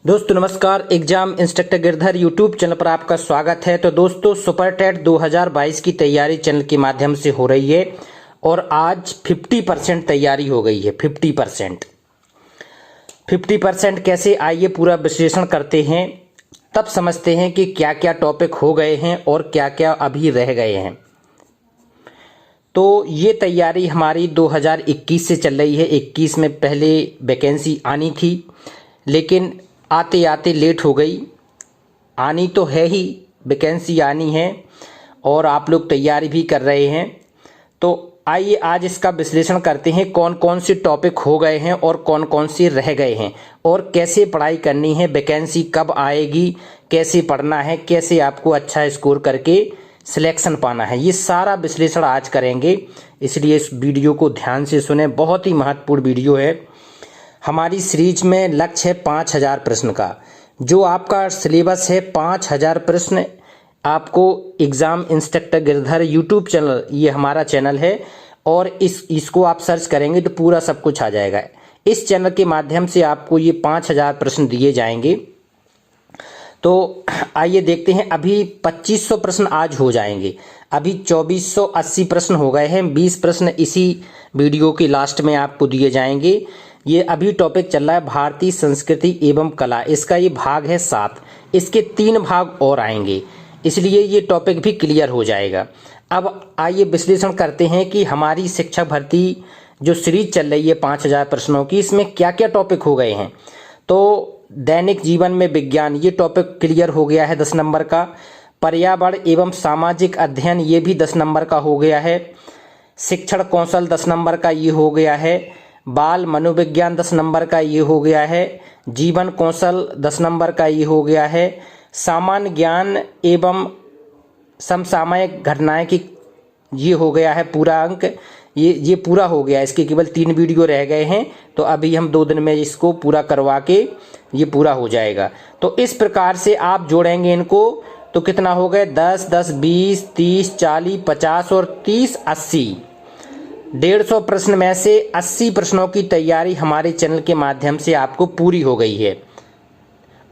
दोस्तों नमस्कार। Exam instructor Girdhar YouTube channel पर आपका स्वागत है। तो दोस्तों सुपर टेट 2022 की तैयारी चैनल के माध्यम से हो रही है और आज 50% तैयारी हो गई है। 50% कैसे, आइए पूरा विश्लेषण करते हैं, तब समझते हैं कि क्या क्या टॉपिक हो गए हैं और क्या क्या अभी रह गए हैं। तो ये तैयारी हमारी 2021 से चल रही है। 21 में पहले वैकेंसी आनी थी, लेकिन आते आते लेट हो गई। आनी तो है ही, वैकेंसी आनी है और आप लोग तैयारी भी कर रहे हैं। तो आइए आज इसका विश्लेषण करते हैं, कौन कौन से टॉपिक हो गए हैं और कौन कौन से रह गए हैं और कैसे पढ़ाई करनी है, वैकेंसी कब आएगी, कैसे पढ़ना है, कैसे आपको अच्छा स्कोर करके सिलेक्शन पाना है। ये सारा विश्लेषण आज करेंगे, इसलिए इस वीडियो को ध्यान से सुने। बहुत ही महत्वपूर्ण वीडियो है। हमारी सीरीज में लक्ष्य है 5000 प्रश्न का। जो आपका सिलेबस है 5000 प्रश्न आपको exam instructor Girdhar YouTube channel, ये हमारा चैनल है और इसको आप सर्च करेंगे तो पूरा सब कुछ आ जाएगा। इस चैनल के माध्यम से आपको ये 5000 प्रश्न दिए जाएंगे। तो आइए देखते हैं। अभी 2500 प्रश्न आज हो जाएंगे। अभी 2480 प्रश्न हो गए हैं। 20 प्रश्न इसी वीडियो के लास्ट में आपको दिए जाएंगे। ये अभी टॉपिक चल रहा है भारतीय संस्कृति एवं कला। इसका ये भाग है 7। इसके 3 भाग और आएंगे, इसलिए ये टॉपिक भी क्लियर हो जाएगा। अब आइए विश्लेषण करते हैं कि हमारी शिक्षक भर्ती जो सीरीज चल रही है 5000 प्रश्नों की, इसमें क्या क्या टॉपिक हो गए हैं। तो दैनिक जीवन में विज्ञान, ये टॉपिक क्लियर हो गया है 10 नंबर का। पर्यावरण एवं सामाजिक अध्ययन, ये भी 10 नंबर का हो गया है। शिक्षण कौशल 10 नंबर का ये हो गया है। बाल मनोविज्ञान 10 नंबर का ये हो गया है। जीवन कौशल 10 नंबर का ये हो गया है। सामान्य ज्ञान एवं समसामयिक घटनाएं की, ये हो गया है पूरा अंक। ये पूरा हो गया। इसके केवल 3 वीडियो रह गए हैं, तो अभी हम 2 दिन में इसको पूरा करवा के ये पूरा हो जाएगा। तो इस प्रकार से आप जोड़ेंगे इनको तो कितना हो गए, 10, 10, 20, 30, 40, 50 और 30, 80। 150 प्रश्न में से 80 प्रश्नों की तैयारी हमारे चैनल के माध्यम से आपको पूरी हो गई है।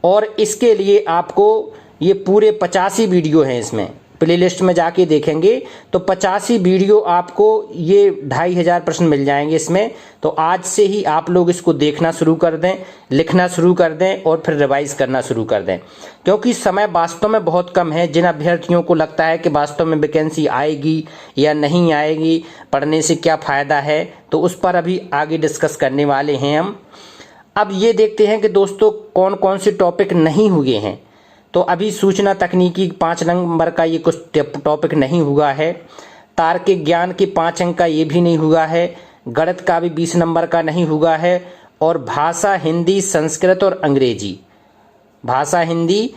और इसके लिए आपको ये पूरे 85 वीडियो हैं। इसमें प्लेलिस्ट में जाके देखेंगे तो 85 वीडियो आपको ये 2500 प्रश्न मिल जाएंगे इसमें। तो आज से ही आप लोग इसको देखना शुरू कर दें, लिखना शुरू कर दें और फिर रिवाइज करना शुरू कर दें, क्योंकि समय वास्तव में बहुत कम है। जिन अभ्यर्थियों को लगता है कि वास्तव में वैकेंसी आएगी या नहीं आएगी, पढ़ने से क्या फ़ायदा है, तो उस पर अभी आगे डिस्कस करने वाले हैं हम। अब ये देखते हैं कि दोस्तों कौन कौन से टॉपिक नहीं हुए हैं। तो अभी सूचना तकनीकी 5 नंबर का ये कुछ टॉपिक नहीं हुआ है। तार्किक ज्ञान के 5 अंक का ये भी नहीं हुआ है। गणित का भी 20 नंबर का नहीं हुआ है। और भाषा हिंदी, संस्कृत और अंग्रेजी, भाषा हिंदी,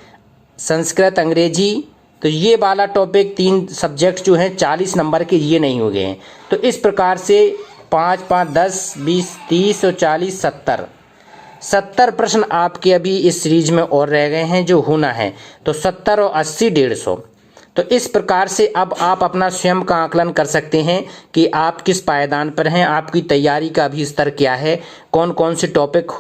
संस्कृत, अंग्रेजी, तो ये वाला टॉपिक 3 सब्जेक्ट जो हैं 40 नंबर के, ये नहीं हो गए हैं। तो इस प्रकार से 5, 5, 10, 20, 30 और 40, 70 प्रश्न आपके अभी इस सीरीज में और रह गए हैं जो होना है। तो 70 और 80, 150। तो इस प्रकार से अब आप अपना स्वयं का आकलन कर सकते हैं कि आप किस पायदान पर हैं, आपकी तैयारी का अभी स्तर क्या है, कौन कौन से टॉपिक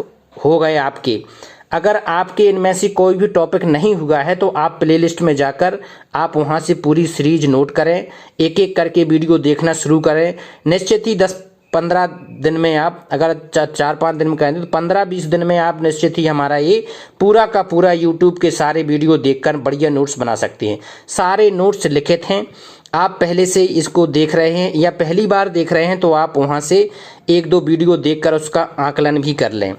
हो गए आपके। अगर आपके इनमें से कोई भी टॉपिक नहीं हुआ है तो आप प्लेलिस्ट में जाकर आप वहां से पूरी सीरीज नोट करें, एक एक करके वीडियो देखना शुरू करें। निश्चित ही 10-15 दिन में आप, अगर 4-5 दिन में कहें तो 15-20 दिन में आप निश्चित ही हमारा ये पूरा का पूरा यूट्यूब के सारे वीडियो देखकर बढ़िया नोट्स बना सकते हैं। सारे नोट्स लिखित हैं। आप पहले से इसको देख रहे हैं या पहली बार देख रहे हैं तो आप वहां से 1-2 वीडियो देखकर उसका आकलन भी कर लें।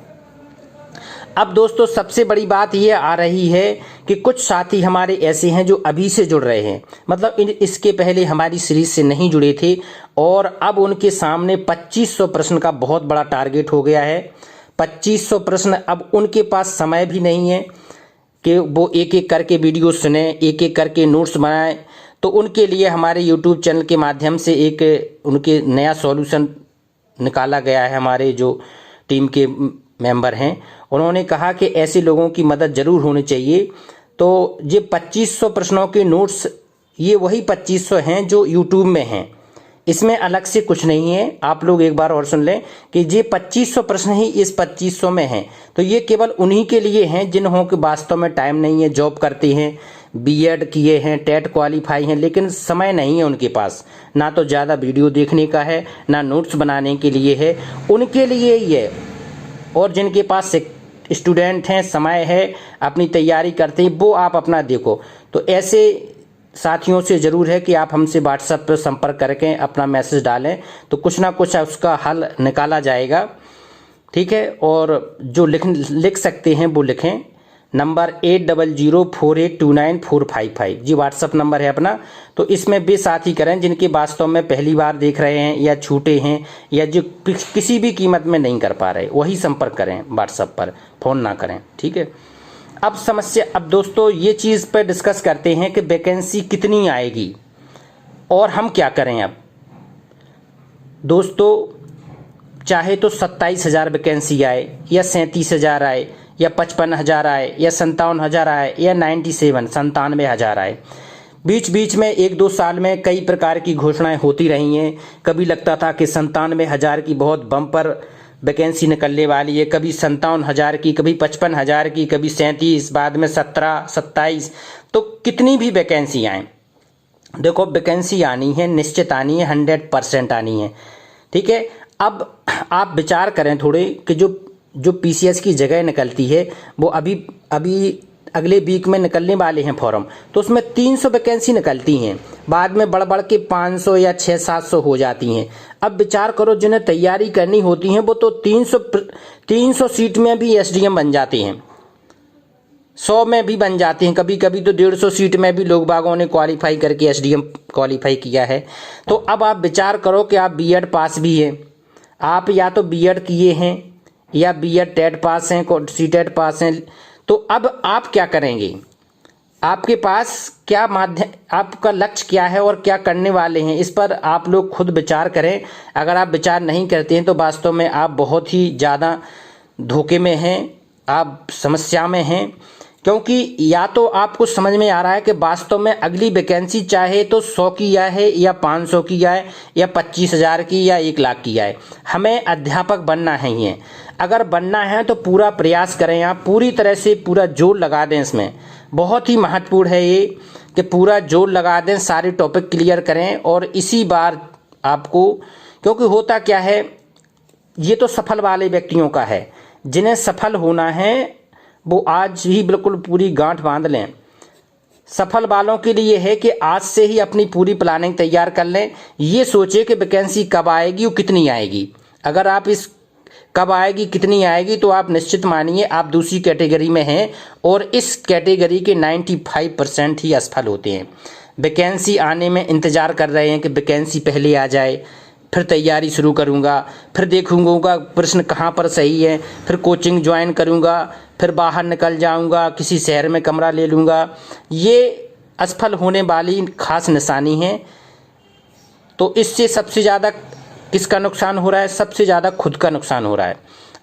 अब दोस्तों सबसे बड़ी बात यह आ रही है कि कुछ साथी हमारे ऐसे हैं जो अभी से जुड़ रहे हैं, मतलब इसके पहले हमारी सीरीज से नहीं जुड़े थे और अब उनके सामने 2500 प्रश्न का बहुत बड़ा टारगेट हो गया है। 2500 प्रश्न, अब उनके पास समय भी नहीं है कि वो एक एक करके वीडियो सुने, एक एक करके नोट्स बनाएं। तो उनके लिए हमारे यूट्यूब चैनल के माध्यम से एक उनके नया सॉल्यूशन निकाला गया है। हमारे जो टीम के मेंबर हैं उन्होंने कहा कि ऐसे लोगों की मदद जरूर होनी चाहिए। तो ये 2500 प्रश्नों के नोट्स, ये वही 2500 हैं जो यूट्यूब में हैं। इसमें अलग से कुछ नहीं है। आप लोग एक बार और सुन लें कि ये 2500 प्रश्न ही इस 2500 में हैं। तो ये केवल उन्हीं के लिए हैं जिन्हों के वास्तव में टाइम नहीं है, जॉब करते हैं, बीएड किए हैं, टेट क्वालिफाई हैं, लेकिन समय नहीं है उनके पास, ना तो ज़्यादा वीडियो देखने का है, ना नोट्स बनाने के लिए है, उनके लिए ही है। और जिनके पास स्टूडेंट हैं, समय है, अपनी तैयारी करते हैं, वो आप अपना देखो। तो ऐसे साथियों से ज़रूर है कि आप हमसे व्हाट्सएप पर संपर्क करके अपना मैसेज डालें, तो कुछ ना कुछ उसका हल निकाला जाएगा। ठीक है, और जो लिख सकते हैं वो लिखें। नंबर 8004829455 जी व्हाट्सएप नंबर है अपना। तो इसमें वे साथी करें जिनके वास्तव में पहली बार देख रहे हैं या छूटे हैं या जो किसी भी कीमत में नहीं कर पा रहे, वही संपर्क करें व्हाट्सएप पर, फ़ोन ना करें। ठीक है, अब दोस्तों ये चीज़ पर डिस्कस करते हैं कि वैकेंसी कितनी आएगी और हम क्या करें। अब दोस्तों चाहे तो 27,000 वैकेंसी आए या 37,000 आए या 55,000 आए या 57,000 आए या 97,000 आए, बीच बीच में 1-2 साल में कई प्रकार की घोषणाएं होती रही हैं। कभी लगता था कि 97,000 की बहुत बम्पर वैकेंसी निकलने वाली है, कभी 57,000 की, कभी 55,000 की, कभी 37, बाद में 17, 27। तो कितनी भी वैकेंसी आए, देखो वैकेंसी आनी है, निश्चित आनी है, 100% आनी है। ठीक है, अब आप विचार करें थोड़े कि जो पीसीएस की जगह निकलती है वो अभी अगले वीक में निकलने वाले हैं फॉर्म, तो उसमें 300 वैकेंसी निकलती हैं, बाद में बढ़ बढ़ के 500 या 600-700 हो जाती हैं। अब विचार करो जिन्हें तैयारी करनी होती है वो तो 300 सीट में भी एसडीएम बन जाते हैं, 100 में भी बन जाते हैं, कभी कभी तो 150 सीट में भी लोग बागों ने क्वालिफाई करके एसडीएम क्वालिफाई किया है। तो अब आप विचार करो कि आप बीएड पास भी हैं, आप या तो बीएड किए हैं या बीएड टेट पास हैं, सीटेट पास हैं, तो अब आप क्या करेंगे, आपके पास क्या माध्यम, आपका लक्ष्य क्या है और क्या करने वाले हैं, इस पर आप लोग खुद विचार करें। अगर आप विचार नहीं करते हैं तो वास्तव में आप बहुत ही ज़्यादा धोखे में हैं, आप समस्या में हैं, क्योंकि या तो आपको समझ में आ रहा है कि वास्तव में अगली वैकेंसी चाहे तो 100 की आए या 500 की आए या 25,000 की या 1 लाख की आए, हमें अध्यापक बनना है ही है। अगर बनना है तो पूरा प्रयास करें, आप पूरी तरह से पूरा जोर लगा दें। इसमें बहुत ही महत्वपूर्ण है ये कि पूरा जोर लगा दें, सारे टॉपिक क्लियर करें और इसी बार आपको, क्योंकि होता क्या है, ये तो सफल वाले व्यक्तियों का है, जिन्हें सफल होना है वो आज ही बिल्कुल पूरी गांठ बांध लें। सफल वालों के लिए है कि आज से ही अपनी पूरी प्लानिंग तैयार कर लें, ये सोचे कि वैकेंसी कब आएगी और कितनी आएगी। अगर आप इस कब आएगी कितनी आएगी तो आप निश्चित मानिए आप दूसरी कैटेगरी में हैं, और इस कैटेगरी के 95% ही असफल होते हैं। वैकेंसी आने में इंतज़ार कर रहे हैं कि वैकेंसी पहले आ जाए, फिर तैयारी शुरू करूंगा, फिर देखूंगा प्रश्न कहाँ पर सही है, फिर कोचिंग ज्वाइन करूंगा, फिर बाहर निकल जाऊंगा, किसी शहर में कमरा ले लूँगा। ये असफल होने वाली खास निशानी है। तो इससे सबसे ज़्यादा किसका नुकसान हो रहा है? सबसे ज़्यादा खुद का नुकसान हो रहा है,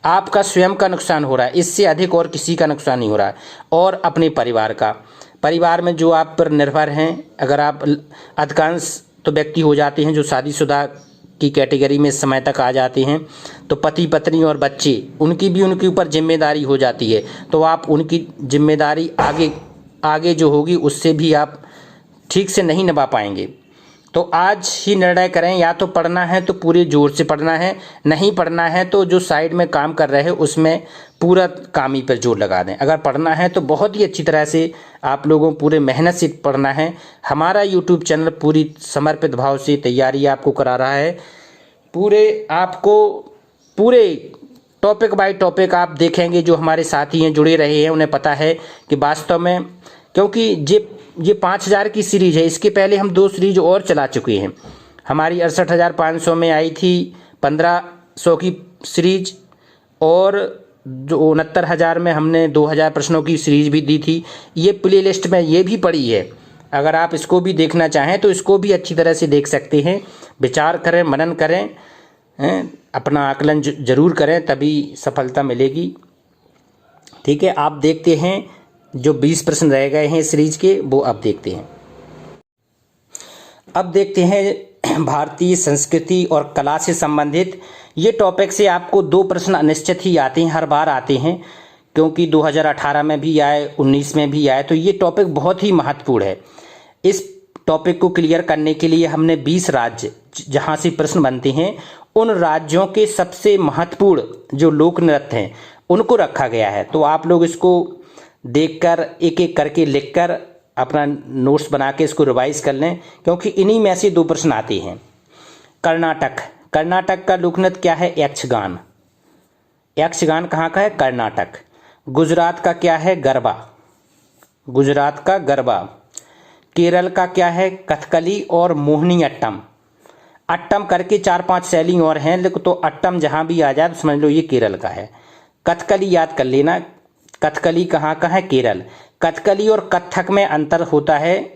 आपका स्वयं का नुकसान हो रहा है, इससे अधिक और किसी का नुकसान नहीं हो रहा है। और अपने परिवार में जो आप पर निर्भर हैं, अगर आप अधिकांश तो व्यक्ति हो जाते हैं जो शादीशुदा की कैटेगरी में समय तक आ जाते हैं, तो पति पत्नी और बच्चे, उनकी भी उनके ऊपर जिम्मेदारी हो जाती है। तो आप उनकी जिम्मेदारी आगे जो होगी उससे भी आप ठीक से नहीं निभा पाएंगे। तो आज ही निर्णय करें, या तो पढ़ना है तो पूरे जोर से पढ़ना है, नहीं पढ़ना है तो जो साइड में काम कर रहे हैं उसमें पूरा काम ही पर जोर लगा दें। अगर पढ़ना है तो बहुत ही अच्छी तरह से आप लोगों पूरे मेहनत से पढ़ना है। हमारा यूट्यूब चैनल पूरी समर्पित भाव से तैयारी आपको करा रहा है। पूरे टॉपिक बाय टॉपिक आप देखेंगे। जो हमारे साथी हैं जुड़े रहे हैं उन्हें पता है कि वास्तव में, क्योंकि ये 5,000 की सीरीज है, इसके पहले हम 2 सीरीज और चला चुके हैं। हमारी 68,500 में आई थी 1500 की सीरीज, और जो 69,000 में हमने 2,000 प्रश्नों की सीरीज भी दी थी। ये प्ले लिस्ट में ये भी पड़ी है, अगर आप इसको भी देखना चाहें तो इसको भी अच्छी तरह से देख सकते हैं। विचार करें, मनन करें, अपना आकलन जरूर करें, तभी सफलता मिलेगी। ठीक है, आप देखते हैं जो 20 प्रश्न रह गए हैं सीरीज के, वो अब देखते हैं। अब देखते हैं भारतीय संस्कृति और कला से संबंधित ये टॉपिक से आपको 2 प्रश्न अनिश्चित ही आते हैं, हर बार आते हैं, क्योंकि 2018 में भी आए, 19 में भी आए। तो ये टॉपिक बहुत ही महत्वपूर्ण है। इस टॉपिक को क्लियर करने के लिए हमने 20 राज्य जहाँ से प्रश्न बनते हैं उन राज्यों के सबसे महत्वपूर्ण जो लोक नृत्य हैं उनको रखा गया है। तो आप लोग इसको देखकर एक एक करके लिखकर अपना नोट्स बना के इसको रिवाइज कर लें, क्योंकि इन्हीं में से 2 प्रश्न आते हैं। कर्नाटक, कर्नाटक का लोक नृत्य क्या है? यक्षगान। यक्षगान कहाँ का है? कर्नाटक। गुजरात का क्या है? गरबा, गुजरात का गरबा। केरल का क्या है? कथकली और मोहिनी अट्टम। अट्टम करके 4-5 शैली और हैं, लेकिन तो अट्टम जहाँ भी आ जाए तो समझ लो ये केरल का है। कथकली याद कर लेना, कथकली कहाँ का है? केरल। कथकली और कथक में अंतर होता है,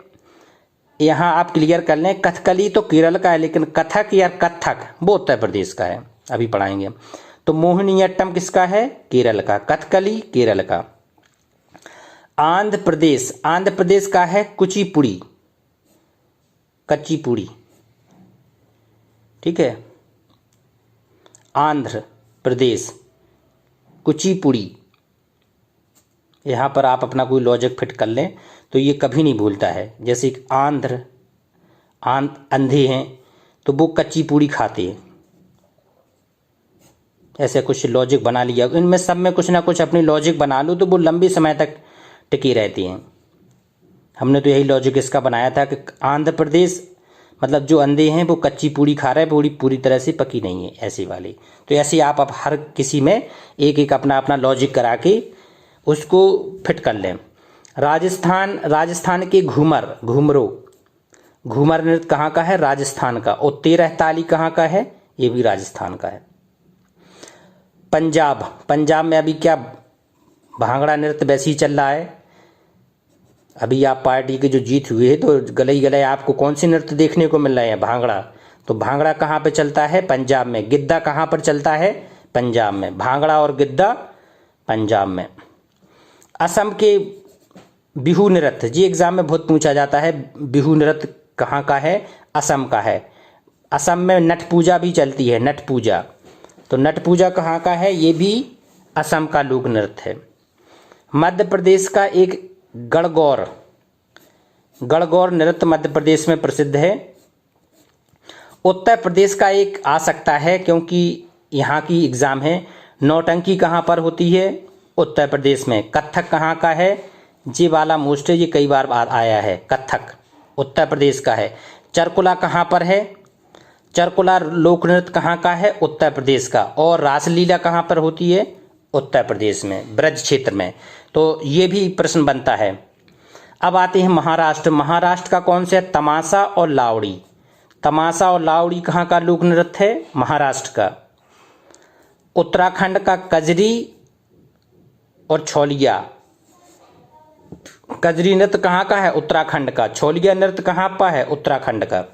यहाँ आप क्लियर कर लें। कथकली तो केरल का है, लेकिन कथक या कथक वो उत्तर प्रदेश का है, अभी पढ़ाएंगे। तो मोहिनीअट्टम किसका है? केरल का। कथकली केरल का। आंध्र प्रदेश, आंध्र प्रदेश का है कुचिपुड़ी, कच्चीपुड़ी, ठीक है। आंध्र प्रदेश कुचिपुड़ी। यहाँ पर आप अपना कोई लॉजिक फिट कर लें तो ये कभी नहीं भूलता है। जैसे आंध्र अंधे हैं तो वो कच्ची पूड़ी खाते हैं, ऐसे कुछ लॉजिक बना लिया। इनमें सब में कुछ ना कुछ अपनी लॉजिक बना लो तो वो लंबे समय तक टिकी रहती हैं। हमने तो यही लॉजिक इसका बनाया था कि आंध्र प्रदेश मतलब जो अंधे हैं वो कच्ची पूड़ी खा रहे हैं, पूरी पूरी तरह से पकी नहीं है, ऐसी वाली। तो ऐसे आप हर किसी में एक एक अपना अपना लॉजिक करा के उसको फिट कर लें। राजस्थान, राजस्थान के घूमर नृत्य कहाँ का है? राजस्थान का। और 13 ताली कहाँ का है? ये भी राजस्थान का है। पंजाब, पंजाब में अभी क्या भांगड़ा नृत्य वैसे ही चल रहा है। अभी आप पार्टी के जो जीत हुए है तो गले ही गले आपको कौन से नृत्य देखने को मिल रहे हैं? भांगड़ा। तो भांगड़ा कहाँ पे चलता है? पंजाब में। गिद्दा कहाँ पर चलता है? पंजाब में। भांगड़ा और गिद्दा पंजाब में। असम के बिहू नृत्य, जी एग्जाम में बहुत पूछा जाता है, बिहू नृत्य कहाँ का है? असम का है। असम में नट पूजा भी चलती है, नट पूजा। तो नट पूजा कहाँ का है? ये भी असम का लोक नृत्य है। मध्य प्रदेश का एक गणगौर, गणगौर नृत्य मध्य प्रदेश में प्रसिद्ध है। उत्तर प्रदेश का एक आ सकता है क्योंकि यहाँ की एग्जाम है। नौटंकी कहाँ पर होती है? उत्तर प्रदेश में। कथक कहाँ का है? ये वाला मोस्ट है, ये कई बार आया है। कथक उत्तर प्रदेश का है। चरकुला कहाँ पर है? चरकुला लोक नृत्य कहाँ का है? उत्तर प्रदेश का। और रासलीला कहाँ पर होती है? उत्तर प्रदेश में, ब्रज क्षेत्र में। तो ये भी प्रश्न बनता है। अब आते हैं महाराष्ट्र। महाराष्ट्र का कौन सा? तमाशा और लावड़ी। तमाशा और लावड़ी कहाँ का लोक नृत्य है? महाराष्ट्र का। उत्तराखंड का कजरी और छोलिया। कजरी नृत्य कहाँ का है? उत्तराखंड का। छोलिया नृत्य कहाँ पर है? उत्तराखंड का।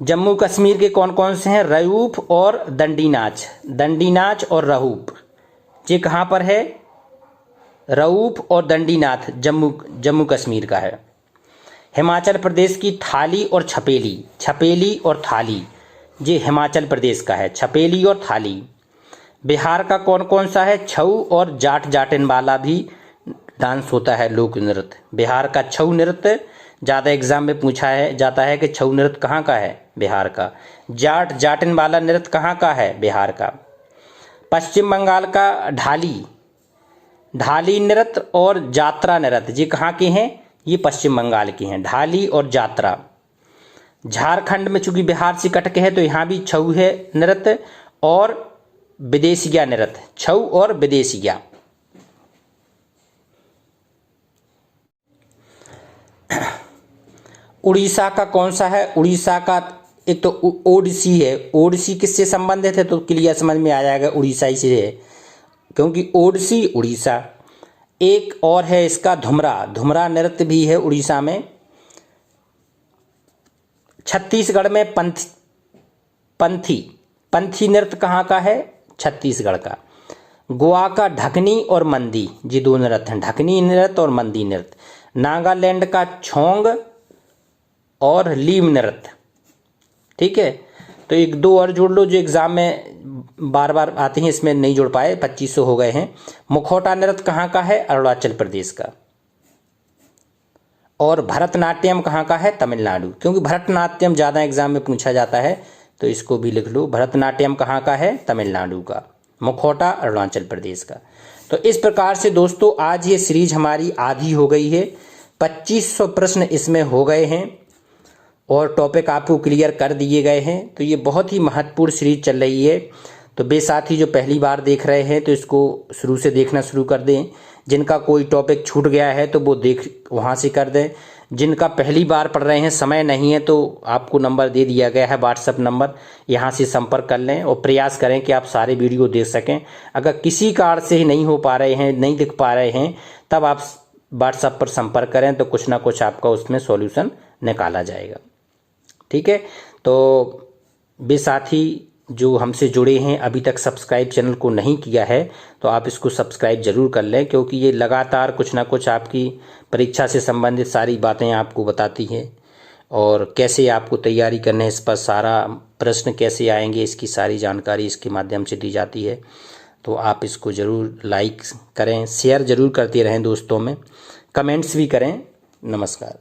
जम्मू कश्मीर के कौन कौन से हैं? रहूफ और दंडी नाच। दंडी नाच और रहूफ ये कहाँ पर है? रहूफ और दंडी नाच जम्मू कश्मीर का है। हिमाचल प्रदेश की थाली और छपेली, छपेली और थाली ये हिमाचल प्रदेश का है, छपेली और थाली। बिहार का कौन कौन सा है? छऊ और जाट जाटिन वाला भी डांस होता है, लोक नृत्य। बिहार का छऊ नृत्य ज़्यादा एग्जाम में पूछा है जाता है कि छऊ नृत्य कहाँ का है? बिहार का। जाट जाटिन वाला नृत्य कहाँ का है? बिहार का। पश्चिम बंगाल का ढाली, ढाली नृत्य और जात्रा नृत्य ये कहाँ के हैं? ये पश्चिम बंगाल के हैं, ढाली और जात्रा। झारखंड में चूंकि बिहार से कट के है तो यहाँ भी छऊ है नृत्य और विदेशिया नृत्य, छऊ और विदेशिया। उड़ीसा का कौन सा है? उड़ीसा का एक तो ओडिसी है। ओडिसी किससे संबंधित है? तो क्लियर समझ में आ जाएगा, उड़ीसा ही से है, क्योंकि ओडिसी उड़ीसा। एक और है इसका धुमरा, धुमरा नृत्य भी है उड़ीसा में। छत्तीसगढ़ में पंथी नृत्य कहाँ का है? छत्तीसगढ़ का। गोवा का ढकनी और मंदी ये 2 नृत्य हैं, ढकनी नृत्य और मंदी नृत्य। नागालैंड का छोंग और लीमनृत। ठीक है, तो एक दो और जोड़ लो जो एग्जाम में बार बार आते हैं, इसमें नहीं जोड़ पाए, 2500 हो गए हैं। मुखौटा नृत्य कहाँ का है? अरुणाचल प्रदेश का। और भरतनाट्यम कहाँ का है? तमिलनाडु, क्योंकि भरतनाट्यम ज़्यादा एग्जाम में पूछा जाता है, तो इसको भी लिख लो। भरतनाट्यम कहाँ का है? तमिलनाडु का। मुखौटा अरुणाचल प्रदेश का। तो इस प्रकार से दोस्तों आज ये सीरीज हमारी आधी हो गई है, 2500 प्रश्न इसमें हो गए हैं और टॉपिक आपको क्लियर कर दिए गए हैं। तो ये बहुत ही महत्वपूर्ण सीरीज चल रही है। तो बेसाथी जो पहली बार देख रहे हैं तो इसको शुरू से देखना शुरू कर दें। जिनका कोई टॉपिक छूट गया है तो वो देख वहाँ से कर दें। जिनका पहली बार पढ़ रहे हैं, समय नहीं है, तो आपको नंबर दे दिया गया है व्हाट्सएप नंबर, यहाँ से संपर्क कर लें और प्रयास करें कि आप सारे वीडियो देख सकें। अगर किसी कारण से ही नहीं हो पा रहे हैं, नहीं दिख पा रहे हैं, तब आप व्हाट्सएप पर संपर्क करें, तो कुछ ना कुछ आपका उसमें सॉल्यूशन निकाला जाएगा। ठीक है, तो बेसाथी जो हमसे जुड़े हैं अभी तक सब्सक्राइब चैनल को नहीं किया है तो आप इसको सब्सक्राइब जरूर कर लें, क्योंकि ये लगातार कुछ ना कुछ आपकी परीक्षा से संबंधित सारी बातें आपको बताती है और कैसे आपको तैयारी करने इस पर सारा प्रश्न कैसे आएंगे इसकी सारी जानकारी इसके माध्यम से दी जाती है। तो आप इसको ज़रूर लाइक करें, शेयर ज़रूर करते रहें दोस्तों में, कमेंट्स भी करें। नमस्कार।